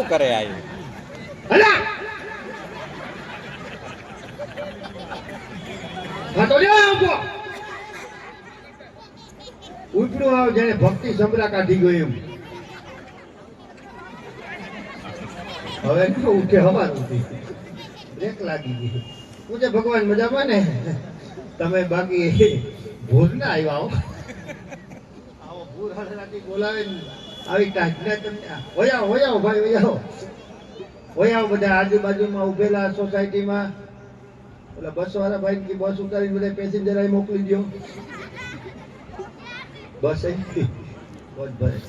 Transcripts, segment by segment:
શું કરે આયુ અલા ખાતો લ્યો આવજો ઉઠડું આવ જેને ભક્તિ સંભળા કાઢી ગયો એમ હવે શું ઉઠે હવાનું બ્રેક લાગી ગઈ પૂછે ભગવાન મજામાં ને તમે બાકી ભૂલ ના આવ્યા આવો ભૂલ હાલરાથી બોલાવે આવી ટાઢના તમને હોયાઓ ભાઈ હોયાઓ બધા આજુબાજુમાં ઉભેલા સોસાયટીમાં ઓલા બસ વાળા ભાઈ કે બસ ઉતારીને બધા પેસેન્જર આવી મોકલી દો બસ આવી બસ ભરે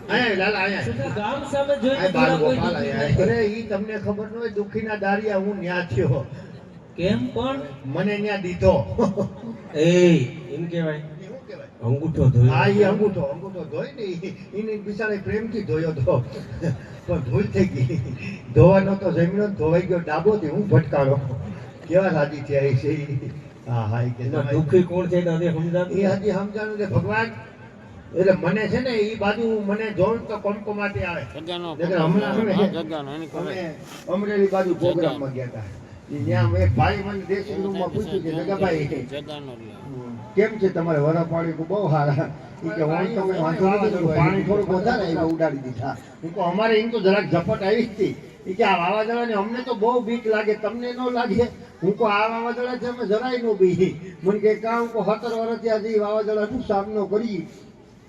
આયા લાલા આયા ગામ સામે જોઈ બાલ ગોપાલ આયા અરે ઈ તમને ખબર ન હોય દુખીના દારિયા હું ન્યા થયો કેમ પણ મને ન્યા દીધો એ એમ કહેવાય અંગૂઠો ધોયો હા ઈ અંગૂઠો ધોઈ ને ઈને બિચારે પ્રેમથી ધોયો તો પણ ભૂલ થઈ ગઈ ધોવાનો તો જમીનો ધોવાઈ ગયો ડાબો થી હું ભટકાણો કેવા રાજી થયા છે હા ઈ કે દુખી કોણ છે દાદા સમજાતું એ હજી સમજાણું કે ભગવાન એટલે મને છે ને ઈ બાજુ મને જોઉં તો કમકમાટી આવે અમરેલી બાજુ પ્રોગ્રામમાં ગયા હતા ત્યાં એક ભાઈ મને દેશી રૂમમાં પૂછ્યું કે જગાભાઈ કેમ છે તમારે વરા પાણી બહુ સારા કે વાંધો નથી પાણી થોડુંક વધારે આવ્યા ઉડાડી દીધા અમારે એમ તો જરાક ઝપટ આવી હતી કે આ વાવાઝોડાને અમને તો બહુ બીક લાગે તમને ન લાગે હું કહું આ વાવાઝોડાથી અમે જરાય ન બી મને કે કામ 17 વર્ષથી આજે વાવાઝોડાનો સામનો કરી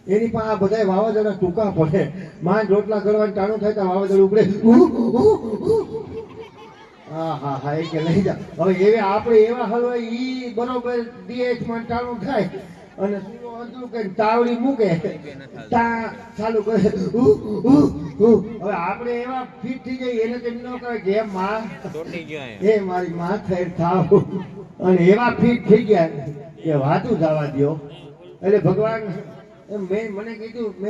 એની પણ આ બધા વાવાઝોડા ટૂંકા પડે માં રોટલા કરવાનું ટાણું થાય તો વાવાઝોડું ઉપડે હા એ કે લઈ જા હવે એવે આપણે એવા હલવાય ઈ બરોબર ડીએચ માં ટાણું થાય અને અંધું કઈ તાવડી મૂકે તા ચાલુ કરે હવે આપણે એવા ફિટ થઈ જઈએ એને તેમ ન કહે કે માં એ મારી માં થઈ થાવ અને એવા ફિટ થઈ ગયા કે વાતું જવા દો એટલે ભગવાન મેં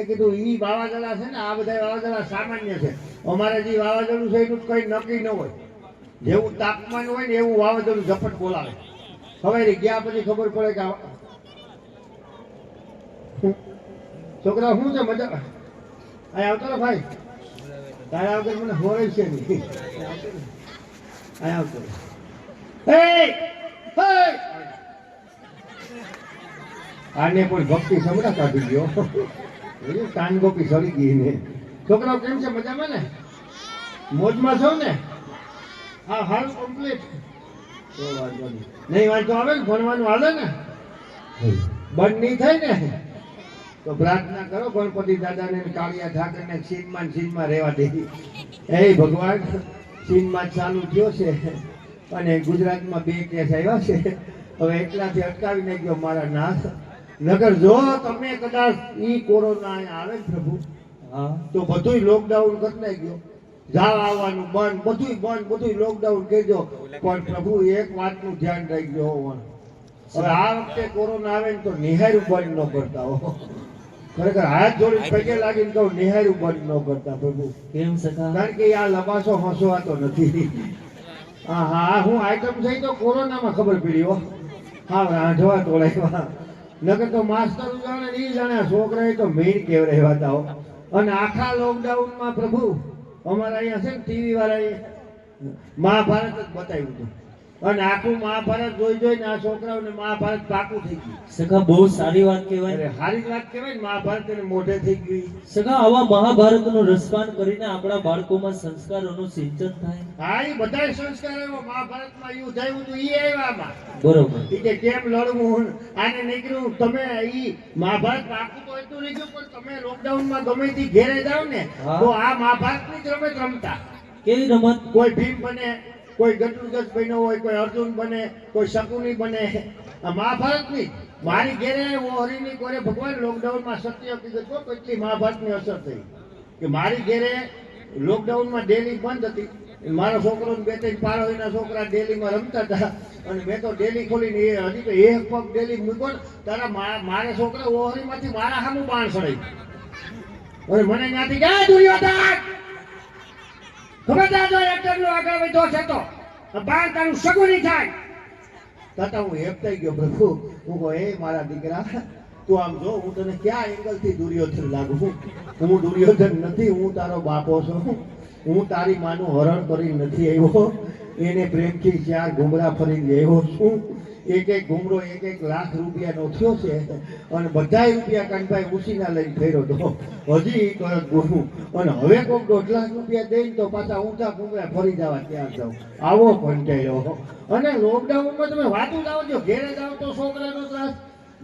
કીધું ઈ વાવાઝોડા છે ને આ બધા વાવાઝોડા સામાન્ય છે અમારે જે વાવાઝોડું છે એનું કઈ નક્કી ન હોય જેવું તાપમાન હોય ને એવું વાવાઝોડું ઝપટ બોલાવે હવે ગયા પછી ખબર પડે કે છોકરા શું છે મજા અહીં આવતો ને ભાઈ તારા વગર મને હોરે છે નહીં અહીં આવતો આને પણ ભક્તિ સમરા કાઢી ગયો કાન ગોપી સડી ગઈ ને છોકરાઓ કેમ છે મજામાં ને મોજમાં છો ને હા હાલ કમ્પ્લીટ નહીં વાંચો આવે ને ભણવાનું હાલે ને બંધ નહીં થાય ને તો પ્રાર્થના કરો ગણપતિ દાદાને કાળિયા ઠાકરને સીનમાં રહેવા દે એ ભગવાન સીનમાં ચાલુ થયો છે અને ગુજરાતમાં 2 કેસ આવ્યા છે હવે એકલાથી અટકાવી નાખ્યો મારા નાથ નગર જો તમે કદાચ ઈ કોરોના આવે ને પ્રભુ તો બધું લોકડાઉન કરી નાખ્યો જાવ આવવાનું બંધ બધું લોકડાઉન કરજો પણ પ્રભુ એક વાતનું ધ્યાન રાખજો હવે આ વખતે કોરોના આવે ને તો નિહારું બંધ ન કરતા હો ખરેખર હાથ જોડી પગે લાગીને કહું નિહારું બંધ ન કરતા પ્રભુ કેમ સખા કારણ કે આ લબાસો હસવાતો નથી હા હું આઈટમ થઈ તો કોરોનામાં ખબર પડી હો હા રાંધવા તોડાવ્યા નકર તો માસ્ટર જાણે નહીં જાણે છોકરા તો મેઇન કેવરાતા હો અને આખા લોકડાઉનમાં પ્રભુ અમારા અહીંયા છે ને ટીવી વાળા મહાભારત જ બતાવ્યું હતું અને આખું મહાભારત જોઈને આ છોકરાઓને મહાભારત પાકું થઈ ગયું સખા બહુ સારી વાત કહેવાય સારી વાત કહેવાય ને મહાભારત એને મોઢે થઈ ગયું સખા આવા મહાભારતનું રસપાન કરીને આપણા બાળકોમાં સંસ્કારોનું સિંચન થાય હા એ બધા સંસ્કાર એવો મહાભારતમાં યુદ્ધ આવ્યું હતું ઈ આવ્યામાં બરોબર કે કેમ લડવું આને નીકળ્યું તમે ઈ મહાભારત પાકું તો એટલું નહીં ગયું પણ તમે લોકડાઉનમાં ગમે તે ઘેરે જાવ ને તો આ મહાભારતની જ રમત રમતા કેવી રમત કોઈ ભીમ બને કોઈ ગટુગજ બન્યો હોય કોઈ અર્જુન બને કોઈ શકુની બને આ મહાભારતની મારી ઘેરે ઓહરીની કોરે ભગવાન લોકડાઉનમાં સત્ય કીધું તો કેટલી મહાભારતની અસર થઈ કે મારી ઘેરે લોકડાઉનમાં ડેલી બંધ હતી મારો છોકરો 2-3 પાડોશીના છોકરા ડેલીમાં રમતા હતા અને મેં તો ડેલી ખોલીને હજી તો એક પગ ડેલી મૂકો ને તારા મારા છોકરા ઓહરીમાંથી મારા સામું બાણ સડાઈ અને મને ત્યાંથી ગયા દુર્યોધન ખબરદાર જો એકટરનો આગળ વધો છે તો બાણ તારું સગું નહીં થાય તતા હું હેપ થઈ ગયો પ્રભુ હું કહું એ મારા દીકરા તું આમ જો હું તને ક્યાં એંગલ થી દુર્યોધન લાગુ હું દુર્યોધન નથી, હું તારો બાપો છું, હું તારી માનું હરણ કરી નથી આવ્યો, એને પ્રેમથી 4 ઘૂમરા ફરી લેવો છું, એક ઘૂમરો 1 લાખ રૂપિયાનો થયો છે અને બધાય રૂપિયા કાનભાઈ ઉસીના લઈને ફેર્યો તો હજી કરત ગુરુ અને હવે કોઈક 1.5 લાખ રૂપિયા દઈને તો પાછા ઊંચા ઘૂમરા ફરી જવા ત્યાં જાવ આવો કંટાળ્યો. અને લોકડાઉનમાં તમે વાતું જાઓ છો, ઘેરે જાઓ તો છોકરાનો ત્રાસ,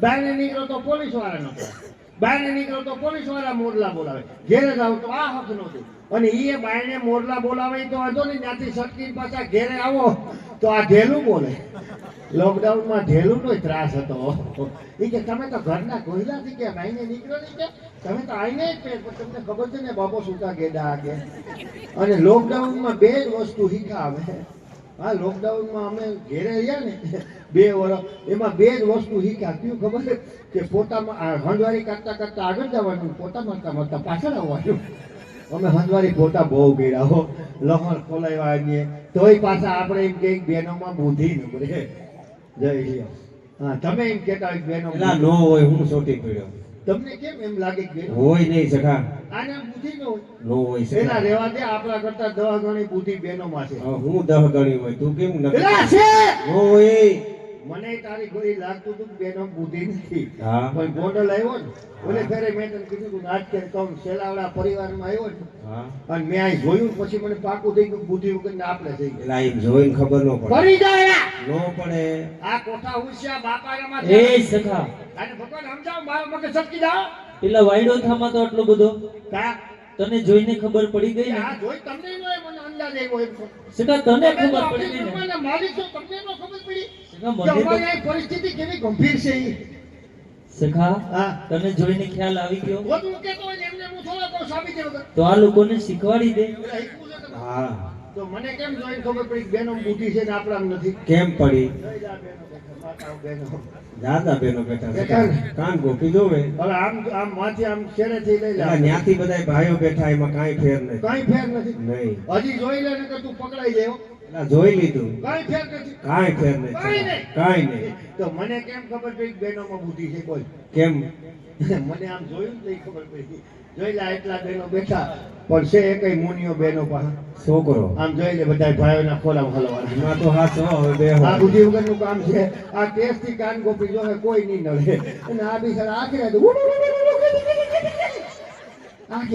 બહાર નીકળો તો પોલીસ વાળાનો ત્રાસ, બહાર નીકળો તો પોલીસ વાળા મોરલા બોલાવે, ઘેરે જાઓ તો આ હક નો દે અને એ બાયને મોરલા બોલાવે તો વાંધો નહીં, ત્યાંથી સટકી પાછા ઘેરે આવો તો આ ઢેલું બોલે. લોકડાઉનમાં ઢેલુંનો ત્રાસ હતો. એ કે તમે તો ઘરના કોયલાથી કે આઈને નીકળો નહીં કે તમે તો આઈને જ તમને ખબર છે ને બાપો સુતા ગેડા કે. અને લોકડાઉનમાં 2 જ વસ્તુ શીખા અમે. હા, લોકડાઉનમાં અમે ઘેરે રહ્યા ને 2 વર્ષ એમાં 2 જ વસ્તુ શીખ્યા. કયું ખબર કે પોતામાં હંડવારી કાઢતા કાઢતા આગળ જવાનું, પોતા મારતા મારતા પાછળ આવવાનું. અમે હંડવારી પોતા બહુ ગેડા હો, લહણ ખોલાવ્યા તોય પાછા આપણે એમ કે બેનોમાં બુદ્ધિ ન પડે. જય શ્રી હા, તમે એમ કહેતા હોય બેનો નો હોય, હું સોટી પડ્યો. તમને કેમ એમ લાગે કે બેનો હોય નહીં સખા, આને બુદ્ધિ ન હોય? નો હોય એના સખા. રહેવા દે, આપણા કરતા 10 ગણી બુદ્ધિ બેનોમાં છે. હું 10 ગણી હોય, તું કેમ એલા નથી? છે નો હોય. મને તારી કોઈ લાગતું હતું કે બેનો બુદ્ધિ નથી, હા. પણ ગોંડલ આવ્યો ને ઓલે ફેરે મેં તને કીધું હતું આજ કે કહું શેલાવડા પરિવારમાં આવ્યો ને હા, અને મેં અહીં જોયું પછી મને પાકું થઈ ગયું બુદ્ધિ વગર ને આપણે થઈ ગયું. એલા એમ જોઈને ખબર નો પડે. ફરી જાય નો પડે. આ કોઠા ઉસ્યા બાપારામાં એ સખા, અને ભગવાન સમજાવ મારો મગજ સટકી જાઓ પેલા વાયડો થામાં તો આટલો બધો કા તને જોઈને ખબર પડી ગઈ ને? આ જોઈ તમને નો મને અંદાજ આવ્યો એમ છો. સખા તને તમે તો ખબર આપણી પડી ગઈ ને? દુનિયાના માલિક છો, તમને નો ખબર પડી સખા કે મને તો અમારી આ પરિસ્થિતિ કેવી ગંભીર છે ઈ. સખા હા, તને જોઈને ખ્યાલ આવી ગયો બધું કેતો હોય ને એમને હું થોડા કહું સાબિતી વગર. તો આ લોકોને શીખવાડી દે. એટલે હિકવું છે તમે. હા, તો મને કેમ જોઈને ખબર પડી કે બેનો બુદ્ધિ છે ને આપણામાં નથી? કેમ પડી? જય જા બેનો બેઠા, માતાઓ બેનો. દાદા બેનો બેઠા બેઠા સખા. ને? કાન ગોપી જોવે. હવે આમ માથે આમ છેડેથી લઈ લે. એલા ન્યાથી બધાય ભાઈઓ બેઠા, એમાં કાંઈ ફેર નહીં. કાંઈ ફેર નથી. નહીં. હજી જોઈ લે ને કે તું પકડાઈ જાય હો. એલા જોઈ લીધું. કાંઈ ફેર નથી. કાંઈ ફેર નહીં કાંઈ સખા. નહીં. કાંઈ નહીં. તો મને કેમ ખબર પડી કે બેનોમાં બુદ્ધિ છે કોઈ? કેમ? મને આમ જોયું ને તો ઈ ખબર પડી. જોઈ લે એટલા બેનો બેઠા પણ છે એકય મુનિયો બેનો પાસે. છોકરો આમ જોઈ લે બધા ભાઈઓના ખોલામાં હલવાના. એમાં તો હાચો હવે બેહો. આ બુદ્ધિ વગરનું કામ છે. આ ટેસ્ટથી કાન ગોપી જોવે કોઈ નહીં નડે. અને આ બિચારા આખી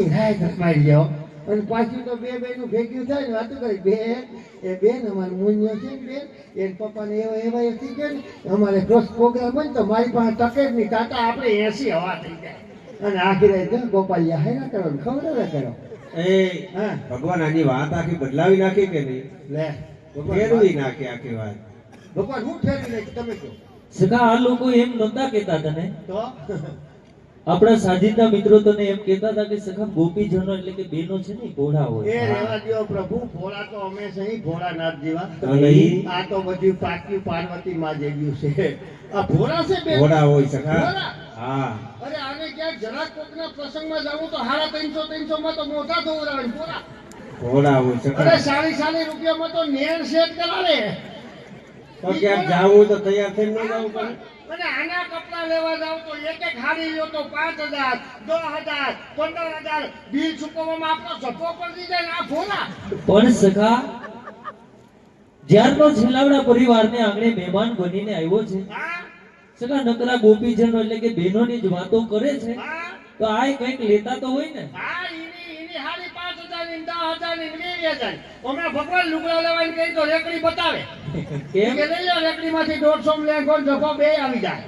રાત મારી જાઓ અને પાછું તો બે બેનું ભેગ્યું થાય ને વાતું કરી બેન એ બેન અમારે મુન્યો છે ને બેન એ પપ્પાને એવા એથી કે ને અમારે ક્રોસ પ્રોગ્રામ હોય ને તો મારી પાસે ટકે જ નહીં ટાટા આપણે 80 હવા થઈ જાય. અને આખી રાત ગોપાલિયા હે ના કરો ને ખબર ના કરો. એ હા ભગવાન આની વાત આખી બદલાવી નાખી કે નહીં? લે ફેરવી નાખી આખી વાત. ભગવાન હું ફેરવી નાખી તમે કહો સખા આ લોકો એમ નહોતા કહેતા તને? તો આપણા સાજિદના મિત્રો તને એમ કહેતા હતા કે સખા ગોપીજનો એટલે કે બેનો છે ને ભોળા એ હોય. રહેવા દ્યો પ્રભુ, ભોળા તો અમે સહી ભોળાનાથ જેવા. અને ઈ? આ તો બધું પાક્યું પાર્વતી માં જેવું છે. આ ભોળા છે બે ઘોડા હોય સખા. ભોળા. હા, અરે આને ક્યાંક જરાક કોકના પ્રસંગમાં જાવું તો 350 માં તો મોઢા ધોવરાવે ભોળા. ઘોડા હોય અરે સખા. 40 રૂપિયામાં તો નેર સેટ કરાવે. તો ક્યાંક જાવું તો તૈયાર થઈને ન જવું પડે? અને આના કપડા લેવા જાવ તો એક હાડી લ્યો તો 5000 10,000 15,000 બિલ ચૂકવવામાં આપણો જપો પડી જાય ને આ ભોળા. પણ સખા જ્યારનો છેલ્લાવડા પરિવારને આંગણે મહેમાન બનીને આવ્યો છે હા સખા નકરા ગોપીજનો એટલે કે બહેનોની જ વાતો કરે છે. હા તો આ કંઈક લેતા તો હોય ને? હા, એની હાડી 5,000 ની 10,000 ની 20,000. હમણાં ભગવાન લુગડા લેવાની કહી તો રેકડી બતાવે કેમ? કે લઈ લો રેકડીમાંથી 150 લેખો જફો બે આવી જાય.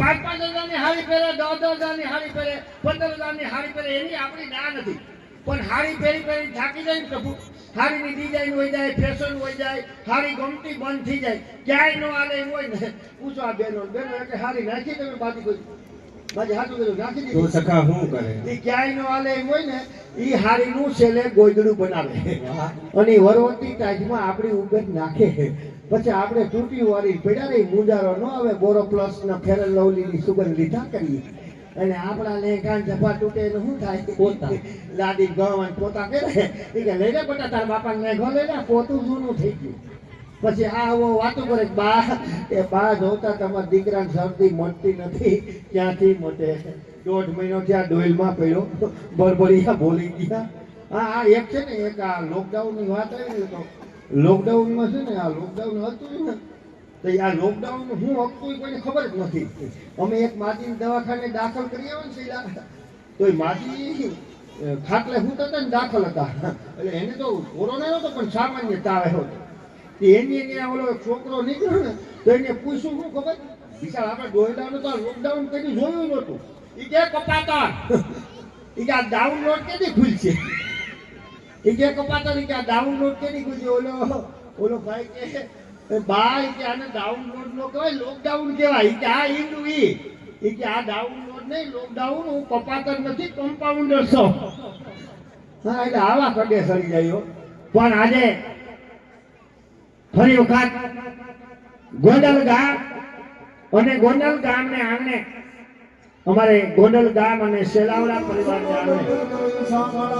5,000 ની હાડી પહેરે, 10,000 ની હાડી પહેરે, 15,000 ની હાડી પહેરે, એની આપણી ના નથી. પણ હાડી પહેરી પહેરી થાકી જાય ને પ્રભુ. હાડીની ડિઝાઇન હોય જાય, ફેશન હોય જાય, હાડી ગમતી બંધ થઈ જાય, ક્યાંય નો હાલે એમ હોય ને પૂછો આ બેનો એટલે હાડી નાખી તમે બાકી કોઈ બાકી હાથું કર્યું નાખી તો દીધું. સખા શું કરે? ઈ ક્યાંય નો હાલે એમ હોય ને ઈ હાડીનું છેલ્લે ગોદડું બનાવે અને ઈ વરવતી ટાઈટમાં આપણી ઉગત નાખે. પછી આપણે તૂટી વાળી પડ્યા રહી મુંજારો ન આવે. બોરો પ્લસ ના ફેર લવલી ની સુગંધ લીધા કરીએ અને આપણા લેંઘાન જફા તૂટે એટલે શું થાય? પોતા. લાદી ગવાન પોતા કરે. ઈ કે લઈ લે બટા તાર બાપા લેંઘો લઈ લે પોતું જૂનું થઈ ગયું. પછી આ આવો વાતો કરે કે બા એ બા જોતા તમારા દીકરાને શરદી મળતી નથી ક્યાંથી મટે 1.5 મહિનો થયા ડોઈલમાં પડ્યો બળબડિયા બોલી ગયા આ એક છે ને એક આ લોકડાઉનની વાત આવી ને તો લોકડાઉનમાં છે ને આ લોકડાઉન હતું ને તો આ લોકડાઉન હું હતું એ કોઈને ખબર જ નથી અમે એક માજીને દવાખાને દાખલ કરી આવ્યા ને શીલા તો એ માજી ખાટલે હું હતા ને દાખલ હતા એટલે એને તો કોરોના નહોતો પણ સામાન્ય તાવ આવ્યો હતો એની ઓલો છોકરો નીકળ્યો ને તો એને પૂછ્યું શું ખબર વિચાર આપણે ડોયલાનું તો લોકડાઉન કદી જોયું નહોતું એ કે કપાતા એ કે આ ડાઉનલોડ કેદી ખુલશે એ કે કપાતા કે આ ડાઉનલોડ કેદી ખુલશે ઓલો ભાઈ કે બા કે આને ડાઉનલોડ નો કહેવાય લોકડાઉન કહેવાય કે આ ઈંડું એ કે આ ડાઉનલોડ નહીં લોકડાઉન હું કપાતર નથી કમ્પાઉન્ડર છો હા એટલે આવા કડે સરી જાય પણ આજે ફરી વખત ગોંડલ ગામ અને ગોંડલ ગામને આંગણે અમારે ગોંડલ ગામ અને સેલાવડા પરિવારને આંગણે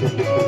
Thank you.